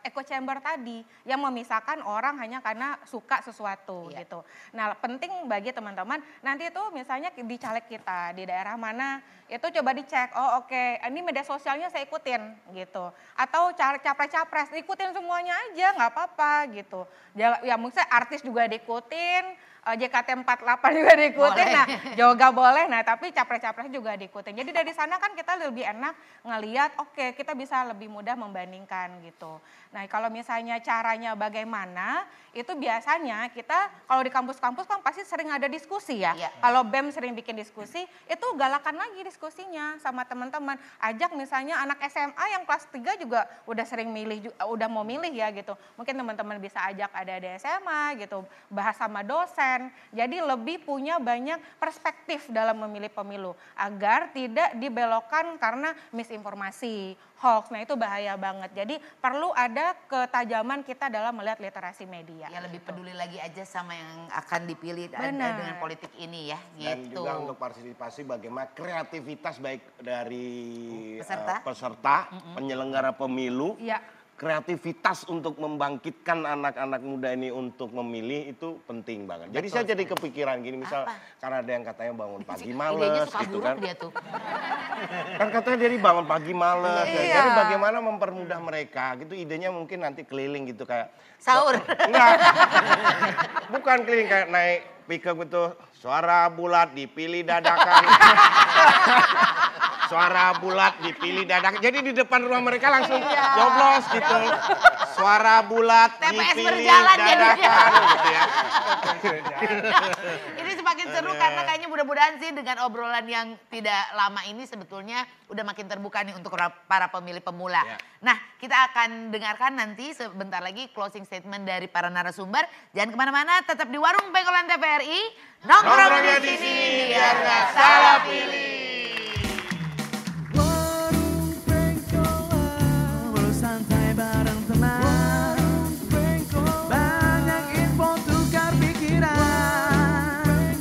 echo chamber tadi yang memisahkan orang hanya karena suka sesuatu gitu. Nah, penting bagi teman-teman nanti itu misalnya di caleg kita di daerah mana itu coba dicek. Oh, oke, ini media sosialnya saya ikutin gitu. Atau capres-capres ikutin semuanya aja nggak apa-apa gitu. Ya mungkin artis juga diikutin. JKT48 juga diikutin, nah yoga boleh, nah tapi capres-capres juga diikutin. Jadi dari sana kan kita lebih enak ngelihat, oke, kita bisa lebih mudah membandingkan gitu. Nah kalau misalnya caranya bagaimana, itu biasanya kita kalau di kampus-kampus kan pasti sering ada diskusi ya. Kalau BEM sering bikin diskusi, itu galakan lagi diskusinya sama teman-teman. Ajak misalnya anak SMA yang kelas 3 juga udah sering milih, udah mau milih ya gitu. Mungkin teman-teman bisa ajak adik-adik SMA gitu, bahas sama dosen. Jadi lebih punya banyak perspektif dalam memilih pemilu agar tidak dibelokkan karena misinformasi, hoax. Nah itu bahaya banget. Jadi perlu ada ketajaman kita dalam melihat literasi media. Ya lebih peduli lagi aja sama yang akan dipilih dengan politik ini ya. Dan gitu. juga untuk partisipasi bagaimana kreativitas baik dari peserta, penyelenggara pemilu. Kreativitas untuk membangkitkan anak-anak muda ini untuk memilih itu penting banget. Jadi saya jadi kepikiran gini, misal karena ada yang katanya bangun pagi males gitu kan. Dia tuh. Kan katanya dari bangun pagi males. Jadi bagaimana mempermudah mereka gitu, idenya mungkin nanti keliling gitu kayak sahur. Enggak. Bukan keliling kayak naik pickup itu, suara bulat dipilih dadakan. Suara bulat dipilih dadakan. Jadi di depan rumah mereka langsung nyoblos gitu. Suara bulat TPS dipilih berjalan jadinya. dadakan gitu ya. Ini semakin seru karena kayaknya mudah-mudahan sih dengan obrolan yang tidak lama ini sebetulnya udah makin terbuka nih untuk para pemilih pemula. Ya. Nah, kita akan dengarkan nanti sebentar lagi closing statement dari para narasumber. Jangan kemana-mana, tetap di Warung Pengkolan TVRI. Nongkrongnya di sini biar nggak salah pilih. Warung Pengkolan, bersantai bareng teman. Banyak info tukar pikiran.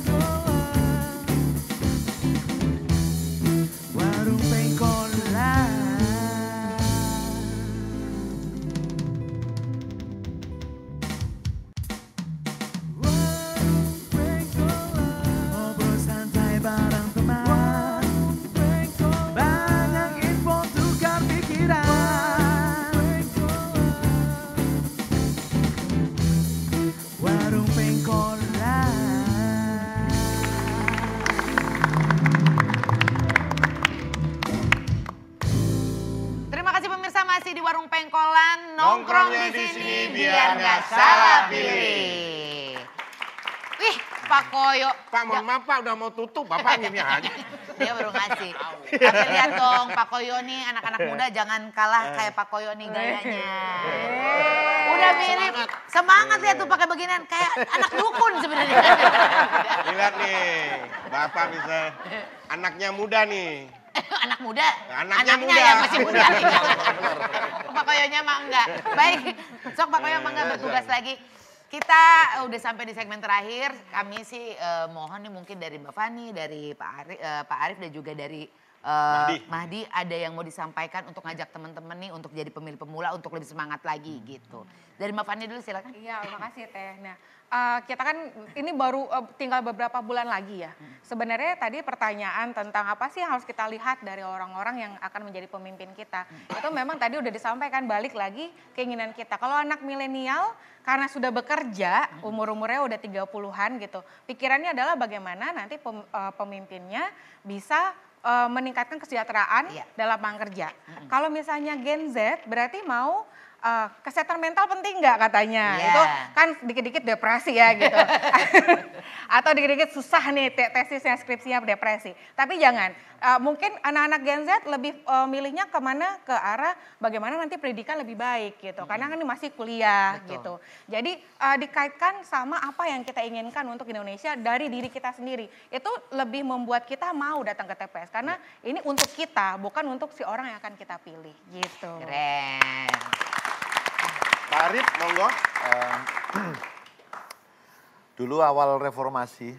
Warung Pengkolan. Warung Pengkolan, ngobrol santai bareng teman. Banyak info tukar pikiran. Warung Pengkolan. Terima kasih pemirsa masih di Warung Pengkolan. Nongkrongnya Nongkrong di di sini sini biar biar nggak nggak salah salah pilih. pilih. Wih, Pak Koyo. Pak, mohon maaf Pak, udah mau tutup. Bapak gini aja. Dia baru ngasih. Tapi lihat dong Pak Koyo nih, anak-anak muda jangan kalah kayak Pak Koyo nih gayanya. Udah mirip. Semangat lihat tuh pakai beginian kayak anak dukun sebenarnya. Lihat nih, Bapak bisa anaknya muda nih. Anak muda. Anaknya muda. ya masih muda. Pak Koyonya mah enggak. Baik, sok Pak Koyo mah enggak bertugas lagi. Kita udah sampai di segmen terakhir. Kami sih mohon nih mungkin dari Mbak Fani, dari Pak Arif dan juga dari Mahdi ada yang mau disampaikan untuk ngajak teman-teman nih untuk jadi pemilih pemula untuk lebih semangat lagi gitu. Dari Mbak Fani dulu silakan. Iya, makasih Teh. Nah, kita kan ini baru tinggal beberapa bulan lagi ya. Sebenarnya tadi pertanyaan tentang apa sih yang harus kita lihat dari orang-orang yang akan menjadi pemimpin kita. Itu memang tadi udah disampaikan, balik lagi keinginan kita. Kalau anak milenial karena sudah bekerja, umur-umurnya udah 30-an gitu. Pikirannya adalah bagaimana nanti pemimpinnya bisa meningkatkan kesejahteraan dalam lapangan kerja. Kalau misalnya Gen Z berarti mau kesehatan mental penting nggak katanya? Itu kan dikit-dikit depresi ya gitu. Atau dikit-dikit susah nih tesisnya, skripsinya depresi. Tapi jangan, mungkin anak-anak Gen Z lebih milihnya kemana? Ke arah bagaimana nanti pendidikan lebih baik gitu. Karena kan ini masih kuliah gitu. Jadi dikaitkan sama apa yang kita inginkan untuk Indonesia dari diri kita sendiri. Itu lebih membuat kita mau datang ke TPS. Karena ini untuk kita, bukan untuk si orang yang akan kita pilih gitu. Keren. Pak Arif, monggo. Dulu awal reformasi,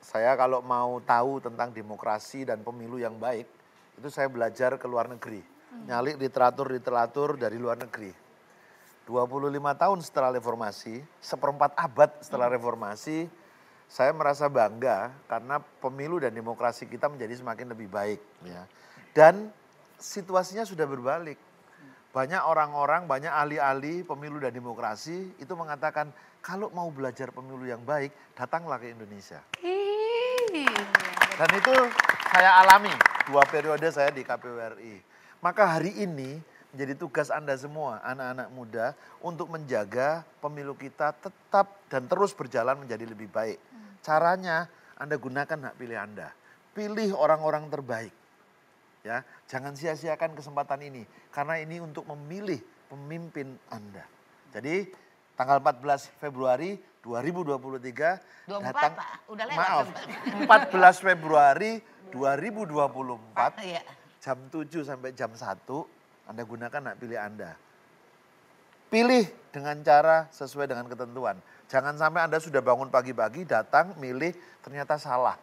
saya kalau mau tahu tentang demokrasi dan pemilu yang baik, itu saya belajar ke luar negeri. Nyalik literatur dari luar negeri. 25 tahun setelah reformasi, seperempat abad setelah reformasi, saya merasa bangga karena pemilu dan demokrasi kita menjadi semakin lebih baik. Ya. Dan situasinya sudah berbalik. Banyak orang-orang, banyak ahli-ahli pemilu dan demokrasi itu mengatakan kalau mau belajar pemilu yang baik, datanglah ke Indonesia. Dan itu saya alami 2 periode saya di KPU RI. Maka hari ini menjadi tugas Anda semua, anak-anak muda, untuk menjaga pemilu kita tetap dan terus berjalan menjadi lebih baik. Caranya Anda gunakan hak pilih Anda. Pilih orang-orang terbaik. Ya, jangan sia-siakan kesempatan ini karena ini untuk memilih pemimpin Anda. Jadi tanggal 14 Februari 2023 datang udah lewat. maaf 14 Februari 2024 jam 7 sampai jam 1 Anda gunakan hak pilih Anda. Pilih dengan cara sesuai dengan ketentuan. Jangan sampai Anda sudah bangun pagi-pagi datang milih ternyata salah.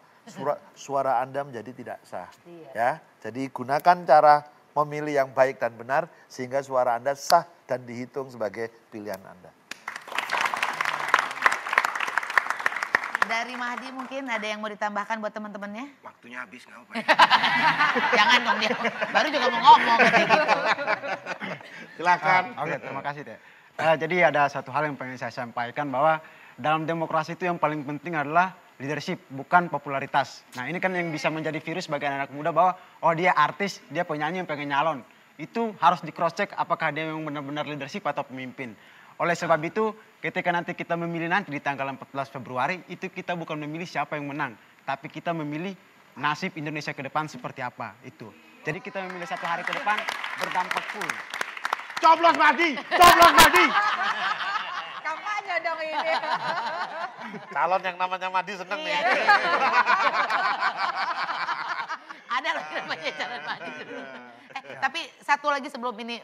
Suara Anda menjadi tidak sah. Ya, jadi gunakan cara memilih yang baik dan benar sehingga suara Anda sah dan dihitung sebagai pilihan Anda. Dari Mahdi mungkin ada yang mau ditambahkan buat teman-temannya? Waktunya habis nggak apa. Jangan dong dia, baru juga mau ngomong kayak gitu. Silakan. Oke, terima kasih Teh. Jadi ada satu hal yang pengen saya sampaikan bahwa dalam demokrasi itu yang paling penting adalah leadership, bukan popularitas. Nah ini kan yang bisa menjadi virus bagi anak muda bahwa oh dia artis, dia penyanyi yang pengen nyalon. itu harus di cross check apakah dia memang benar-benar leadership atau pemimpin. Oleh sebab itu, ketika nanti kita memilih nanti di tanggal 14 Februari, itu kita bukan memilih siapa yang menang, tapi kita memilih nasib Indonesia ke depan seperti apa itu. Jadi kita memilih 1 hari ke depan berdampak full. Coblos Madi, coblos Madi. Kampanye dong ini. Calon yang namanya Madi seneng nih. Ada lagi namanya calon Madi. Tapi satu lagi sebelum ini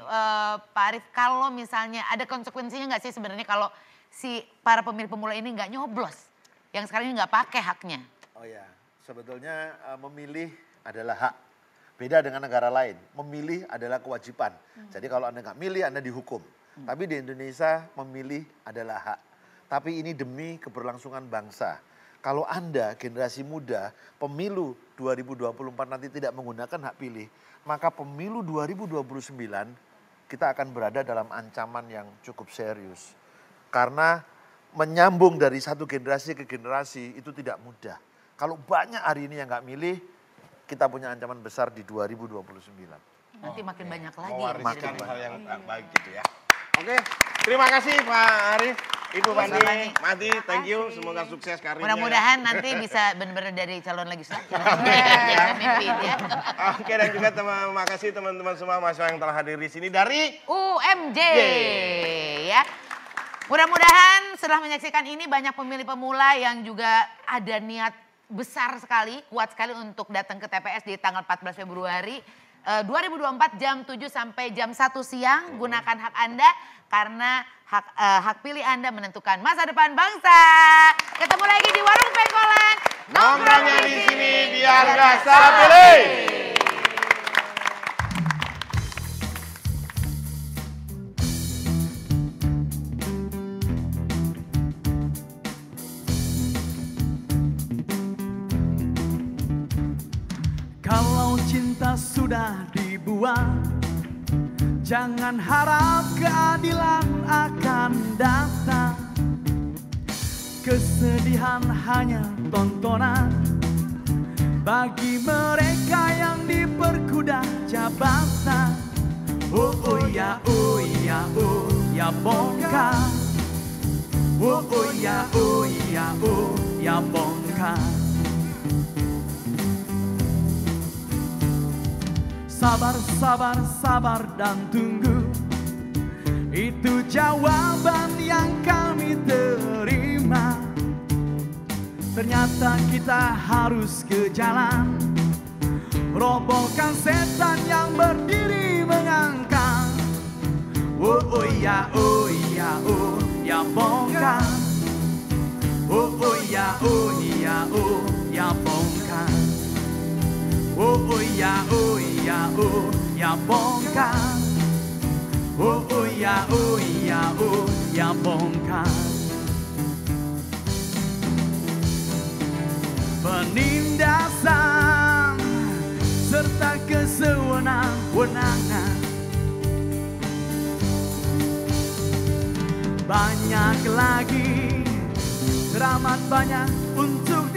Pak Arief, kalau misalnya ada konsekuensinya nggak sih sebenarnya kalau si para pemilih pemula ini nggak nyoblos, yang sekarang ini nggak pakai haknya? Oh ya, sebetulnya memilih adalah hak. Beda dengan negara lain, memilih adalah kewajiban. Jadi kalau Anda nggak milih, Anda dihukum. Tapi di Indonesia memilih adalah hak. Tapi ini demi keberlangsungan bangsa. Kalau Anda generasi muda, pemilu 2024 nanti tidak menggunakan hak pilih, maka pemilu 2029 kita akan berada dalam ancaman yang cukup serius. Karena menyambung dari satu generasi ke generasi itu tidak mudah. Kalau banyak hari ini yang nggak milih, kita punya ancaman besar di 2029. Nanti makin banyak lagi. Mewariskan hal yang baik gitu ya. Oke, terima kasih Pak Arief, Ibu Madi, Madi, thank you, semoga sukses karirnya. Mudah-mudahan nanti bisa benar-benar dari calon legislatif. Oke, dan juga terima kasih teman-teman semua mahasiswa yang telah hadir di sini dari UMJ ya. Mudah-mudahan setelah menyaksikan ini banyak pemilih pemula yang juga ada niat besar sekali, kuat sekali untuk datang ke TPS di tanggal 14 Februari 2024 jam 7 sampai jam 1 siang. Gunakan hak Anda karena hak pilih Anda menentukan masa depan bangsa. Ketemu lagi di Warung Pengkolan. Nongkrongnya di sini biar gak salah pilih. Kalau cinta sudah dibuat, jangan harap keadilan akan datang. Kesedihan hanya tontonan bagi mereka yang diperkuda jabatan. Oh oh ya bongkar. Oh oh ya bongkar. Sabar, sabar, sabar dan tunggu. Itu jawaban yang kami terima. Ternyata kita harus ke jalan, robohkan setan yang berdiri mengangkang. Oh oh ya bongkar. Oh oh ya bongkar. Oh ya bongkar. Oh ya bongkar. Penindasan serta kesewenang-wenangan, banyak lagi, teramat banyak untuk